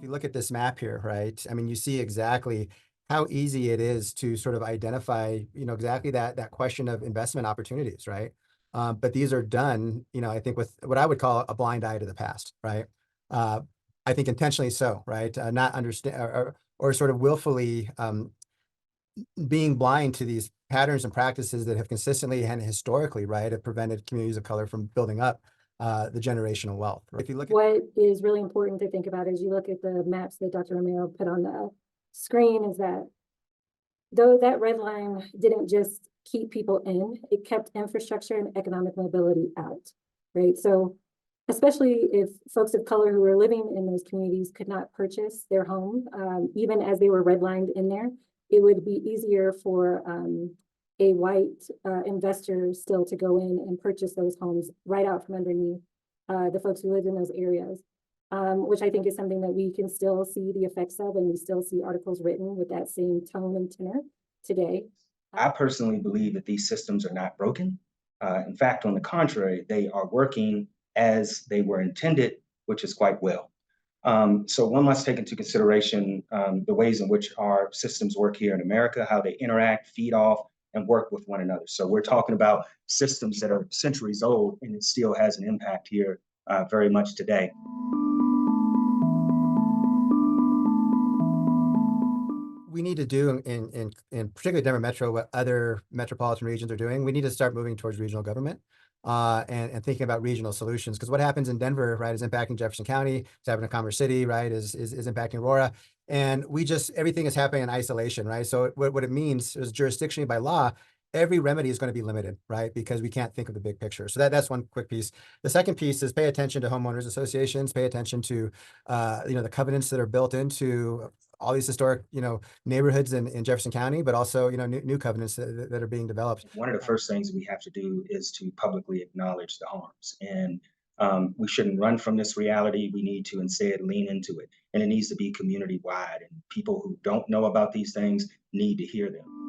you look at this map here, right? I mean, you see exactly how easy it is to sort of identify, exactly that question of investment opportunities, right? But these are done, I think with what I would call a blind eye to the past, right? Uh, I think intentionally so, right? Not understand or sort of willfully being blind to these patterns and practices that have consistently and historically, right, have prevented communities of color from building up the generational wealth. If you look at What is really important to think about as you look at the maps that Dr. Romero put on the screen is that though that red line didn't just keep people in, it kept infrastructure and economic mobility out, right? So especially if folks of color who were living in those communities could not purchase their home, even as they were redlined in there, it would be easier for a white investor still to go in and purchase those homes right out from underneath the folks who lived in those areas, which I think is something that we can still see the effects of, and we still see articles written with that same tone and tenor today. I personally believe that these systems are not broken. In fact, on the contrary, they are working as they were intended, which is quite well. So one must take into consideration the ways in which our systems work here in America, how they interact, feed off, and work with one another. So we're talking about systems that are centuries old, and it still has an impact here very much today. We need to do in particularly Denver Metro what other metropolitan regions are doing. We need to start moving towards regional government and thinking about regional solutions. Because what happens in Denver, right, is impacting Jefferson County, it's happening in Commerce City, right, is impacting Aurora. And everything is happening in isolation, right? So what it means is jurisdictionally by law, every remedy is going to be limited, right? Because we can't think of the big picture. So that's one quick piece. The second piece is pay attention to homeowners associations, pay attention to, the covenants that are built into all these historic, neighborhoods in Jefferson County, but also, new covenants that are being developed. One of the first things we have to do is to publicly acknowledge the harms. And we shouldn't run from this reality. We need to instead lean into it. And it needs to be community wide. And people who don't know about these things need to hear them.